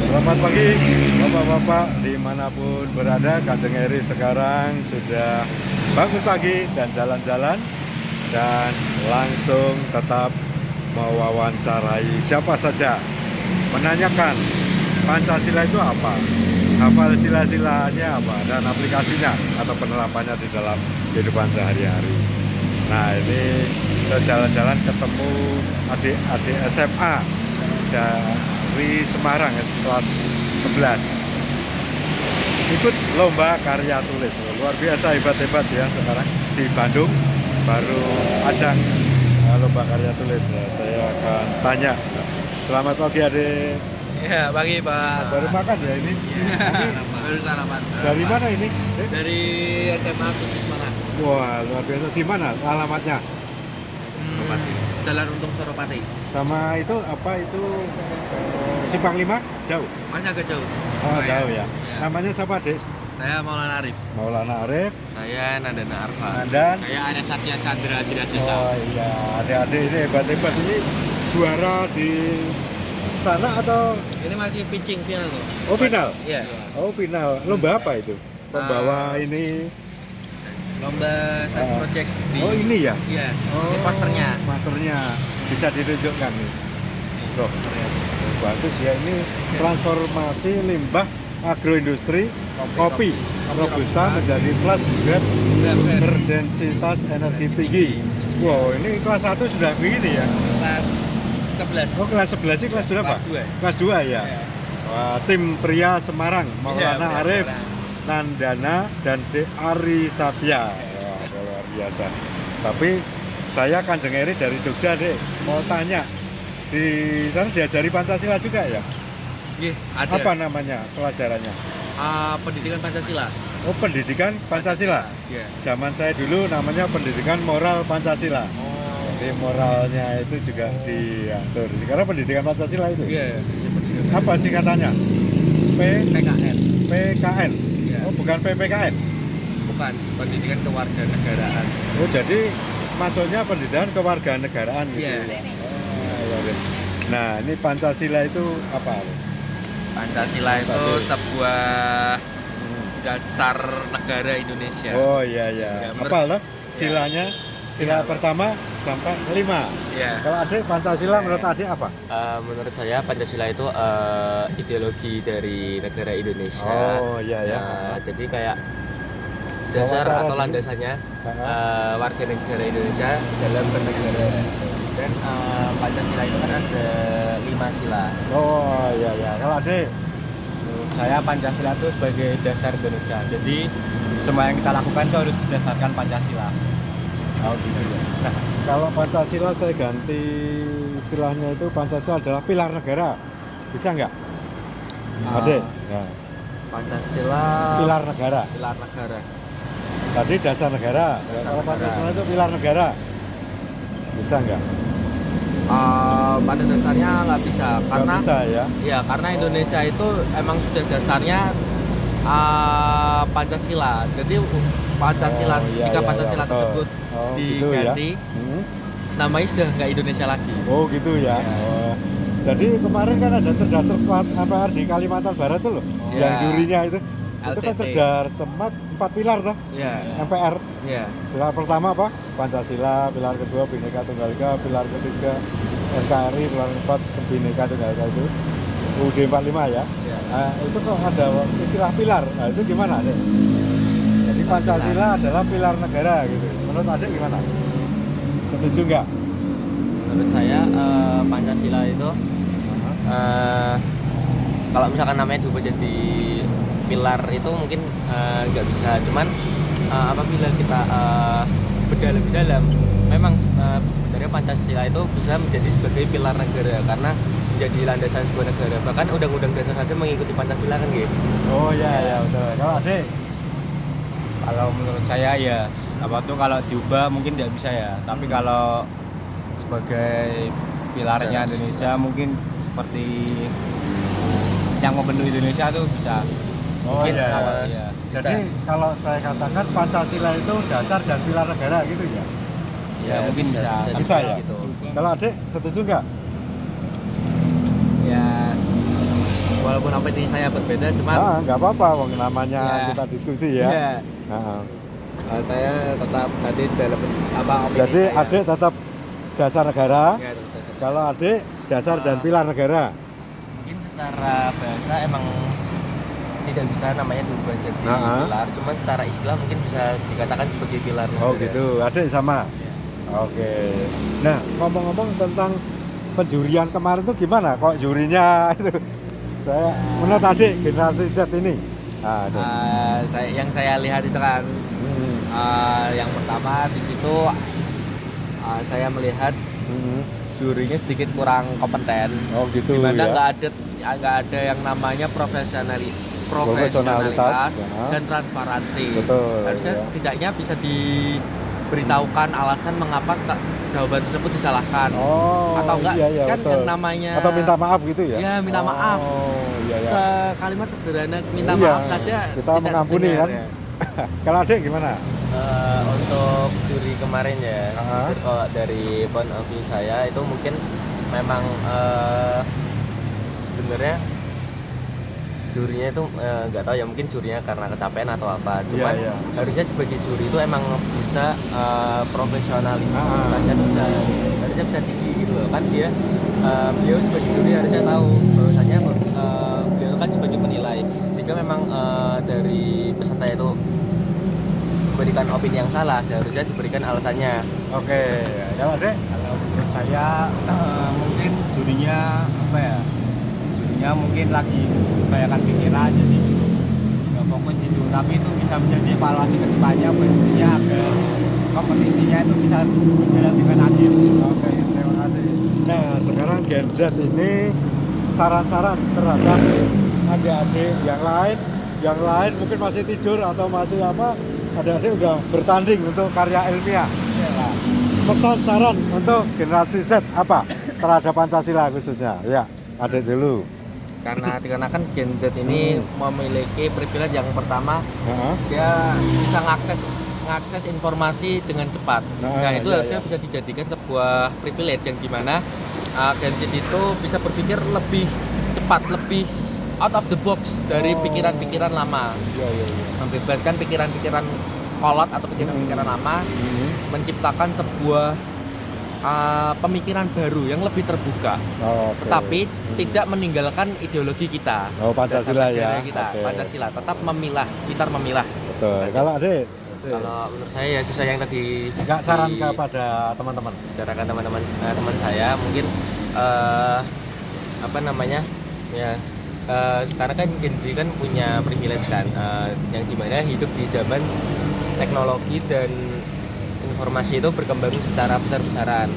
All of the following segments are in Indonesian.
Selamat pagi Bapak-Bapak dimanapun berada. Kanjeng Eri sekarang sudah bangun pagi dan jalan-jalan dan langsung tetap mewawancarai siapa saja, menanyakan Pancasila itu apa, hafal sila-silanya apa, dan aplikasinya atau penerapannya di dalam kehidupan sehari-hari. Nah, ini kita jalan-jalan ketemu adik-adik SMA dari Semarang, kelas 11, ikut lomba karya tulis. Luar biasa, hebat-hebat ya. Sekarang di Bandung baru ajang lomba karya tulis. Saya akan tanya. Selamat pagi adik. Ya, pagi Pak. Baru makan ya ini? Baru sarapan. Dari mana ini? Dari SMA Khusus Malang. Wah, luar biasa. Di mana alamatnya? Jalan Untung Suropati. Sama itu apa itu Simpang 5? Jauh? Masih agak jauh. Oh, jauh ya. Ya. Namanya siapa, Dek? Saya Maulana Arif. Maulana Arif. Saya Nandana Arfa. Dan Saya Arya Satya Chandra Dirajasa. oh iya, adik-adik ini hebat-hebat. Ini juara di sana atau Ini masih pitching final loh. oh final? Iya. Oh final. Lomba apa itu? Pembawa ini. Lomba science project di. Oh ini ya? Iya. Oh, Ini posternya. Masternya bisa ditunjukkan nih. Tuh, bagus ya, ini transformasi limbah agroindustri kopi robusta menjadi flash grade berdensitas energi tinggi. Wow, ini kelas 1 sudah begini ya? Kelas 11. Oh, kelas 11 sih kelas berapa? Kelas 2. Kelas 2 ya? Wah, tim pria Semarang, Maulana Arif, Semarang. Nandana, dan De Ari Satya. Wah, luar biasa. Tapi saya Kanjeng Eri dari Jogja, Dek. Mau tanya, di sana diajari Pancasila juga ya? Iya, ada. Apa namanya pelajarannya? Pendidikan Pancasila. Oh, pendidikan Pancasila. Iya. Zaman saya dulu namanya pendidikan moral Pancasila. Oh. Jadi moralnya itu juga diatur. Karena pendidikan Pancasila itu. Iya. Apa singkatannya? PKN. PKN. Iya. Oh, bukan PPKN. Bukan, pendidikan kewarganegaraan. Oh, jadi masuknya pendidikan kewarganegaraan gitu. Iya. Iya. Nah, ini Pancasila itu apa? Pancasila itu Pancasila. sebuah dasar negara Indonesia. Oh iya iya. Ya, Apa loh? Silanya? Sila Iya. pertama sampai 5. Iya. Kalau adik Pancasila menurut adik apa? Menurut saya Pancasila itu ideologi dari negara Indonesia. Oh iya ya. Jadi kayak dasar Wawancara atau dulu. landasannya Heeh. warga negara Indonesia dalam bernegara. Dan Pancasila itu kan ada 5 sila. Oh iya ya. Kalau adik Menurut saya Pancasila itu sebagai dasar Indonesia. Jadi semua yang kita lakukan itu harus berdasarkan Pancasila. oh gitu ya. Nah, kalau Pancasila saya ganti istilahnya itu Pancasila adalah pilar negara. Bisa nggak? Adik. Ya. Pancasila Pilar negara. pilar negara. Tadi dasar negara. Dasar Kalau negara. Pancasila itu pilar negara. Bisa nggak? Pada dasarnya nggak bisa Nggak karena bisa ya. ya karena Indonesia itu emang sudah dasarnya Pancasila. Jadi Pancasila Oh, iya, jika iya, Pancasila iya, tersebut oh, gitu ya. diganti Hmm. namanya sudah nggak Indonesia lagi. Oh gitu ya. Oh. Jadi kemarin kan ada cerdas cermat MPR di Kalimantan Barat tuh loh, Iya. yang jurinya itu kan LCT. cerdas cermat 4 pilar toh Iya. MPR. Iya. Pilar pertama apa? Pancasila, pilar kedua Bhinneka Tunggal Ika, pilar ketiga NKRI, pilar keempat Bhinneka Tunggal Ika itu UUD 45 ya. Iya. Nah, itu kok ada istilah pilar. Nah, itu gimana, Dek? Jadi Pancasila adalah pilar negara gitu. Menurut Adek gimana? Setuju nggak? Menurut saya Pancasila itu kalau misalkan namanya diubah jadi pilar itu mungkin nggak bisa. Cuman apabila kita bedah lebih dalam, memang sebenarnya Pancasila itu bisa menjadi sebagai pilar negara karena menjadi landasan sebuah negara. Bahkan undang-undang dasar saja mengikuti Pancasila kan gitu. Oh iya ya betul. Kalau Adek Kalau menurut saya ya apa tuh kalau diubah mungkin tidak bisa ya. Tapi kalau sebagai pilarnya Bisa. Indonesia mungkin seperti yang membentuk Indonesia tuh bisa. Oh Mungkin iya. awal, iya. Jadi kalau saya katakan Pancasila itu dasar dan pilar negara gitu ya. Ya, mungkin bisa. Bisa ya? Gitu. Kalau Adek setuju nggak? Ya walaupun opini saya berbeda, cuman Nggak apa-apa, wong namanya Ya. kita diskusi ya. iya, Nah, saya tetap tadi dalam apa opini jadi saya. adik tetap dasar negara, Ya, tetap. kalau adik dasar dan pilar negara. Mungkin secara bahasa emang tidak bisa namanya diubah jadi Ah. pilar, cuman secara istilah mungkin bisa dikatakan sebagai pilar Oh negara. gitu, adik sama. Oke. Nah, ngomong-ngomong tentang penjurian kemarin tuh gimana? Kok jurinya itu? Saya menurut adik generasi Z ini. Aduh. Yang saya lihat itu kan yang pertama di situ saya melihat Hmm. jurinya sedikit kurang kompeten. Oh gitu Dimana ya. nggak ada yang namanya Profesionalitas, profesionalitas ya. dan transparansi. Betul, Harusnya ya. tidaknya bisa diberitahukan alasan mengapa jawaban tersebut disalahkan. Oh. Atau enggak, iya, kan betul. yang namanya Atau minta maaf gitu ya? Ya, minta maaf. Oh iya ya. Sekalimat sederhana minta Iya, maaf saja kita tidak mengampuni terdengar, kan? ya. Kalau adik gimana? Untuk juri kemarin ya, Ah. jujur kalau dari point of view saya itu mungkin memang sebenarnya jurinya itu nggak tahu ya, mungkin jurinya karena kecapean atau apa. Cuman Iya, iya. harusnya sebagai juri itu emang bisa profesionalitasnya tuh harusnya bisa tinggi gitu loh. Kan beliau sebagai juri harusnya tahu bahwasanya beliau kan sebagai penilai. Jika memang dari peserta itu memberikan opini yang salah, seharusnya diberikan alasannya. Oke, kalau adik? Kalau menurut saya mungkin jurinya apa ya? Jurinya mungkin lagi membayangkan pikiran, jadi nggak fokus gitu. Tapi itu bisa menjadi evaluasi ke depannya buat jurinya agar kompetisinya itu bisa berjalan dengan adil. Oke, terima kasih. Nah, sekarang Gen Z ini saran-saran terhadap adik-adik yang lain mungkin masih tidur atau masih apa, adik-adik udah bertanding untuk karya ilmiah. Nah, pesan saran untuk generasi Z apa terhadap Pancasila khususnya? Ya, adik dulu. Karena dikarenakan Gen Z ini memiliki privilege yang pertama, Heeh. dia bisa ngakses informasi dengan cepat. Nah, Itu iya, harusnya iya. bisa dijadikan sebuah privilege yang dimana Gen Z itu bisa berpikir lebih cepat, lebih out of the box dari pikiran-pikiran lama, Iya, iya, iya. membebaskan pikiran-pikiran kolot atau pikiran-pikiran lama, menciptakan sebuah pemikiran baru yang lebih terbuka, Oke. tetapi tidak meninggalkan ideologi kita. Oh, Pancasila dasar negara ya. kita, Oke. Pancasila tetap pintar memilah. Betul. Kalau adik, Kalau menurut saya ya sesuai yang tadi nggak saran kepada teman-teman. bicarakan teman saya, mungkin apa namanya ya, sekarang kan Gen Z kan punya privilege kan, yang dimana hidup di zaman teknologi dan informasi itu berkembang secara besar-besaran,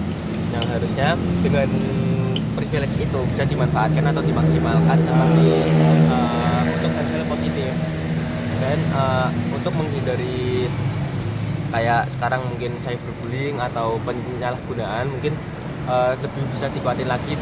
yang harusnya dengan privilege itu bisa dimanfaatkan atau dimaksimalkan seperti untuk hal-hal positif. Dan untuk menghindari kayak sekarang mungkin cyberbullying atau penyalahgunaan, mungkin lebih bisa dikuatin lagi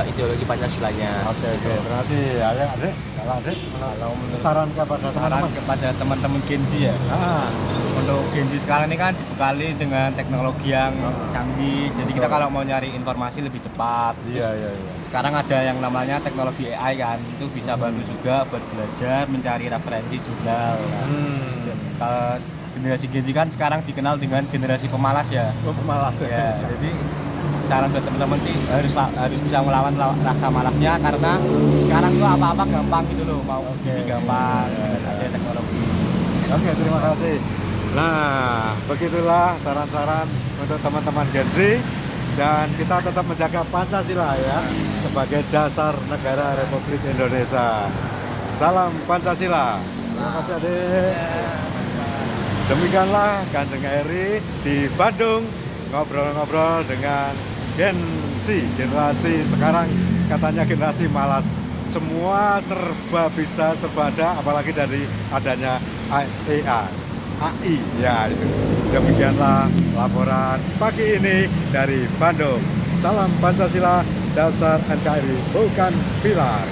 ideologi Pancasilanya. Oke, terima kasih. Adik, kalau adik, Kalau menurut saran kepada saran teman-teman. kepada teman-teman Gen Z ya. Ah, Untuk Gen Z sekarang ini kan dibekali dengan teknologi yang canggih, jadi kita kalau mau nyari informasi lebih cepat. iya, iya, iya. Sekarang ada yang namanya teknologi AI kan, itu bisa bantu juga buat belajar, mencari referensi jurnal. Kan. Kalau generasi Gen Z kan sekarang dikenal dengan generasi pemalas ya. Oh, malas Ya, jadi saran buat teman-teman sih harus bisa melawan rasa malasnya, karena sekarang tuh apa-apa gampang gitu loh, mau Oke. gampang, Ya, ya. ada teknologi. Oke, terima kasih. Nah, begitulah saran-saran untuk teman-teman Gen Z, dan kita tetap menjaga Pancasila ya sebagai dasar negara Republik Indonesia. Salam Pancasila. Terima kasih adik. Demikianlah Kanjeng Eri di Bandung ngobrol-ngobrol dengan Gen Z, generasi sekarang katanya generasi malas. Semua serba bisa, serba ada, apalagi dari adanya AI ya itu. Demikianlah laporan pagi ini dari Bandung. Salam Pancasila, dasar NKRI bukan pilar.